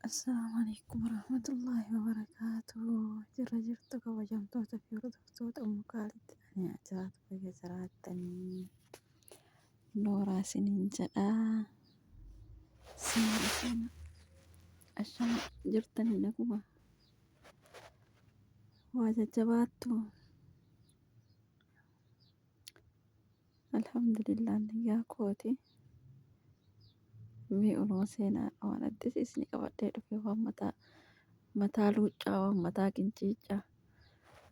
Assalamualaikum warahmatullahi wabarakatuh. Jirta kabajamtoota fi hordoftoota Ummukaaliti jiraatu biyya jiraatanii nooraa isiniin jedhaa. Siin ashama jirtanii naguma waa jajjabaattu. Alhamdulillah niyyaa kooti. Mee oluma seenaa waan addisiisni qabadhee dhufe waan mataa luuccaa waan mataa qinciiccaa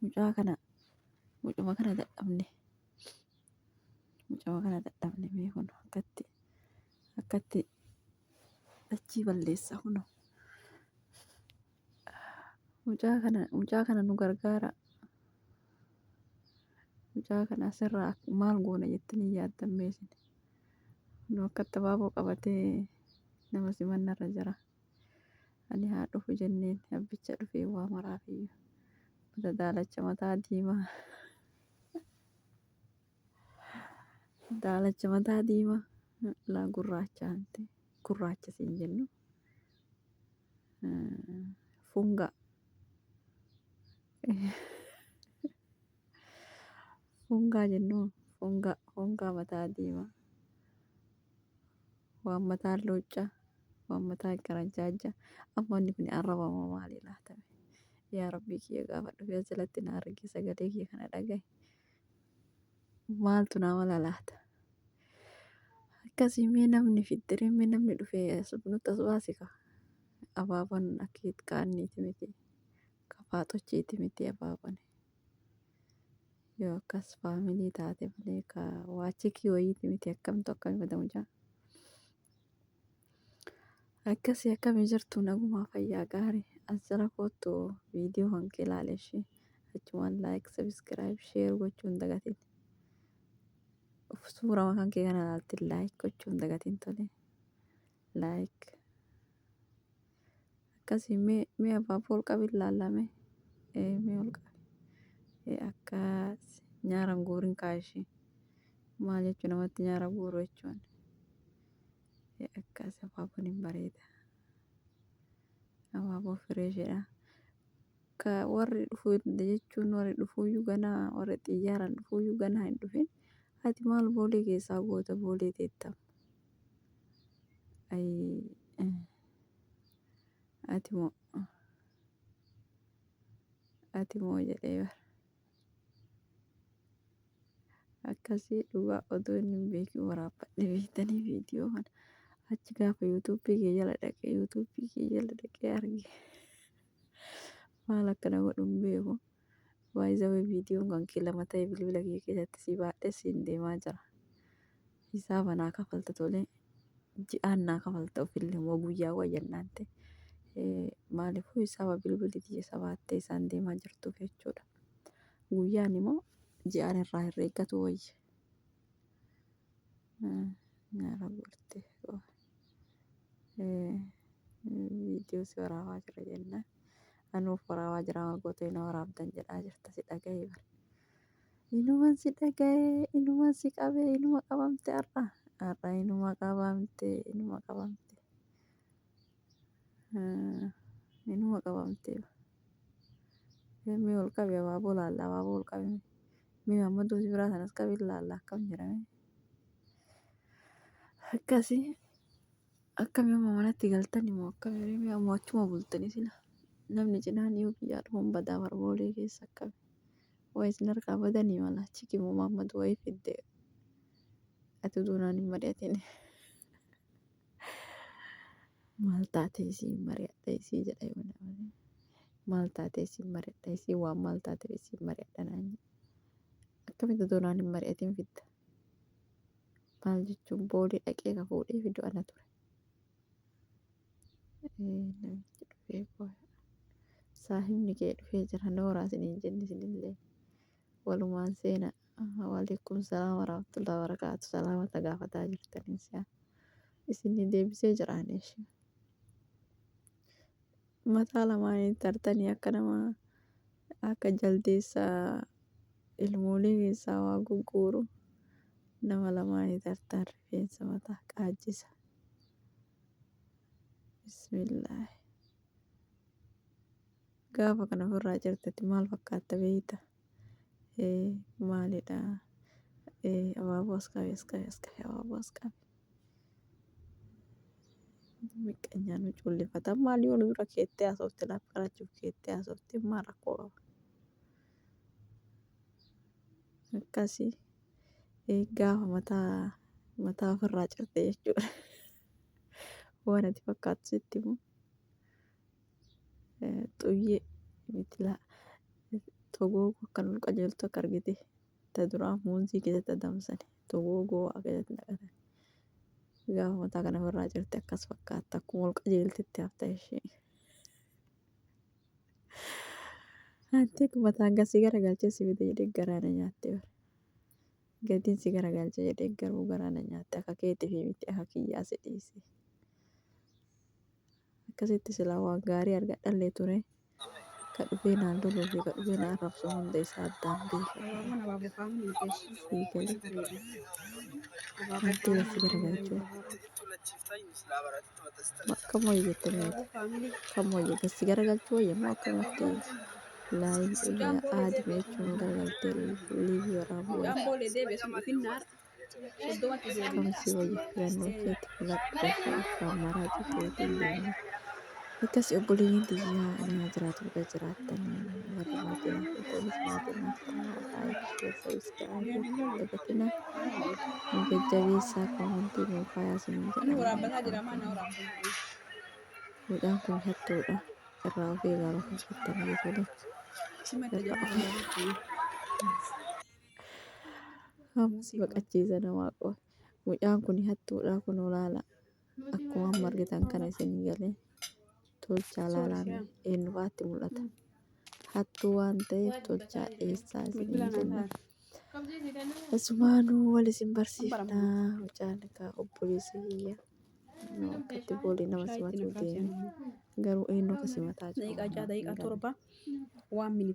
mucuma kana dadhabne mee kun akkatti dachii balleessa kun mucaa kana nu gargaara. Mucaa kana asirraa maal goona jettanii yaaddan meesin nu akkatti abaaboo qabatee nama simannarra jira. Ani haa dhufu jenneen abbicha dhufee waa maraafiyyuu mata daalacha mataa diimaa laa gurraacha siin jennu fungaa jennuun fungaa mataa diimaa waan mataa luuccaa waan mataa garanjaajja amma inni kun arrabama maalii laatame yaa rabbii kiyya gaafa dhufee asirratti na arge sagalee kiyya kana dhagaye maaltu nama lalaata akkasii mee namni fiddiree mee namni dhufee nutti as baasika abaaboon akkiit kaanniiti miti kafaaxochiiti miti abaaboon yoo akkas faamilii taate malee ka waa chikii wayiiti miti akkamtu akkami badamu jaa. Akkasii akkamii jirtu nagumaa fayyaa gaarii as jala kootu viidiyoo kan kee ilaaleeshii achumaan laayik sabiskiraayib sheer gochuu hin dagatin. Suuraa kan kee kana ilaalti laayik gochuu hin dagatin tole laayik. Akkasii mee abaaboo ol qabi ilaalame mee ol qabi akkas nyaara hin guurin kaayishii maal jechuun namatti nyaara guuru jechuun. Akkas abaaboon hin bareeda. Abaaboo fireeshidha. Ka warri dhufuu jechuun warri dhufuuyyuu ganaa warri xiyyaaraan dhufuuyyuu ganaa hin dhufin. Ati maal boolee keessaa goota boolee teettama. Ati moo jedhee bara. Akkasii dhugaa odoo inni hin beekin waraabadhe beektanii viidiyoo kana. Achi gaafa yuutuubii kee jala dhaqee arge maal akka nama godhu hin beeku. Baay'ee viidiyoon kan kee lama ta'e bilbila kee keessatti si baadhee siin deemaa jira. Hisaaba naa kafalta tolee ji'aan naa kafalta ofillee moo guyyaa wayyannaan ta'e maaliifuu hisaaba bilbiliti sabaattee isaan deemaa jirtuuf jechuudha. Guyyaan immoo ji'aan irraa herreeggatu wayya. Nyaara bultee viidiyoo si waraabaa jira jennaan anuuf waraabaa jira margoota inni waraabdan jedhaa jirta si dhaga'ee bara. Inuman si dhaga'ee inuman si qabee inuma qabamte har'a inuma qabamte mee ol qabi abaaboo laalla abaaboo ol qabi mee Muhammad si biraa sanas qabi laalla akkam jedhame. Akkasii akkami amma manatti galtani moo akkami mee ammoo achuma bultanii sila namni cinaan yoo biyyaa dhufuun badaa barboolee keessa akkami waa isin harkaa badanii mala chiki moo Muhammad wayii fidde ati duunaan hin mari'atin maal taatee isiin mari'adha isii jedha yoo namani maal taatee isiin mari'adha isii waan maal taatee isiin mari'adha naan akkamitti duunaan hin mari'atin fidda. Maal jechuun boolee dhaqee ka fuudhee fidu ana ture. Namichi dhufee booya. Saahibni kee dhufee jira nooraa isiniin jenni isinillee walumaan seena. Waalaikum salaam warahmatullahi wabarakatuh. Salaamata gaafataa jirtanii si'a. Isinni deebisee jiraaneeshi. Mataa lamaanii tartanii akka nama akka jaldeessaa ilmoolee keessaa waa gugguuru. Nama lamaanii tartaan rifeensa mataa qaajjisa. Bismillah. Gaafa kana ofirraa cirtetti maal fakkaata beeyta? Maalidha? Abaaboo as qabe, as qabe, as qabe, abaaboo as qabe. Miqqanyaan nu cuullifatan maal yoo nu bira keettee haasofte lafa qarachuuf keettee haasofte maal rakkoo qaba? Akkasii gaafa mataa ofirraa cirte jechuudha. Waan ati fakkaatu sitti himu xuyyee miti togoogoo akkan ol qajeeltu akka argite ta duraa muuzii keessatti adamsan togoogoo waa keessatti naqatan. Gaafa mataa kana ofirraa cirte akkas fakkaata akkuma ol qajeeltetti hafta ishee. Anti akkuma mataan gasii garagalchee si fide jedhee garaana nyaatte bara. Gatiin si garagalchee jedhee garuu garaana nyaatte akka keetii fi miti akka kiyyaa si dhiise. Akkasitti silaa waan gaarii argadhallee ture. Ka dhufee naan loluu fi ka dhufee naan arrabsu hunda isaa addaan beeka. Sii galee. Wanti si garagalchuu. Akkam wayya jettanii kam wayya gassi garagalchuu wayya moo akkamatti aadima jechuun garagaltee liivii waraabuu wayya. Kamsi wayya filannoo keetti filadhu afaan maraa jiteetiin deemne. Akkasii obboleeyyiin xiyyaa nama jiraatu bira jiraatanii warri maatiin hafeetonis maatiin haftaa keessa iskaabii dagatina jajjabeessaa koomantii nuufaayaa siniin jedhama. Midhaan kun hattuudha. Irraa of eegaa lafa jettanii tole. Hamsi baqachiisa namaa qofa. Midhaan kun hattuudha kun olaala. Akkuma amma argitan kana isinii galee. Tolchaa laalaan eenyufaatti mul'ata. Hattuu waan ta'eef tolchaa dhiyeessaa isinii jenna. Asumaanuu wal isin barsiifnaa mucaan egaa obboleessa kiyya. Akkatti boolii nama simachuu deemu. Garuu eenyu akka simataa jiru.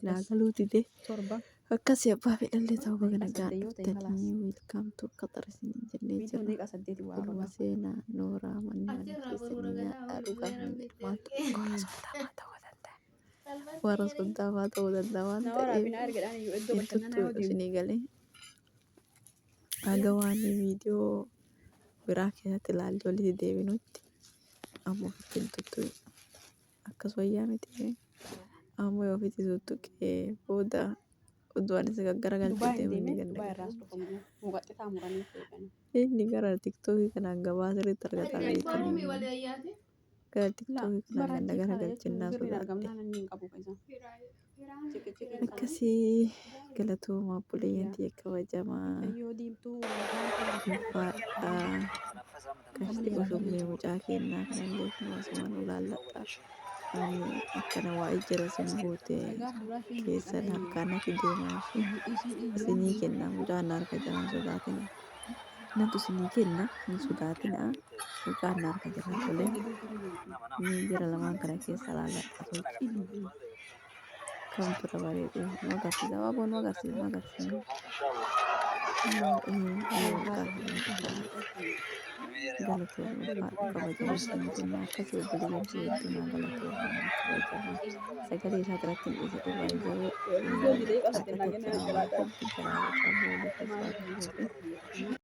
Laagaluu dide. Akkasii abbaa fedhallee ta'uu baga nagaan dhuftanii wiilkaamtuu qaxar isinii jennee jirra. Ilma seenaa nooraa manneen keessanii nyaadhaa dhugaa hin maaltu warra suntaafaa ta'uu danda'a waan ta'eef hedduttuu isinii galee. Haga waan viidiyoo biraa keessatti ilaallee walitti deebinutti amma ofitti hin tuttuqu. Akkas wayyaa miti amma yoo ofitti tuttuqee booda uduun isa gaggaragalchitee inni ganda. Inni gara tiktookii kanaan gabaa sirriitti argataa beekanii gara tiktookii kanaan ganda garagalchinnaa sodaadhe. Akkasii galatooma obboleeyyan kiyya kabajamaa ulfaadhaa qashti qusummee mucaa kennaa kanallee kunoo asumaan ulaalladhaa. Ani akkana waa ijjira isin buute keessan harkaan natti deemaa isinii kenna mucaan harka jiran sodaatina. Natu isinii kenna hin sodaatina mucaan harka jiran tolee ni jira lamaan kana keessa laalladhaa tolcha. Kamtu dabareedhe nu agarsiisa abaaboo nu agarsiisa nu agarsiisa. Galatoomuu kabajamoo isin jenna akkasii obboleeyyan kiyya hedduu naa galatoomaa kabajamaa sagalee isaa biratti hin dhiise dhugaa ijoo harka tokko namaa hedduu garaa qabuu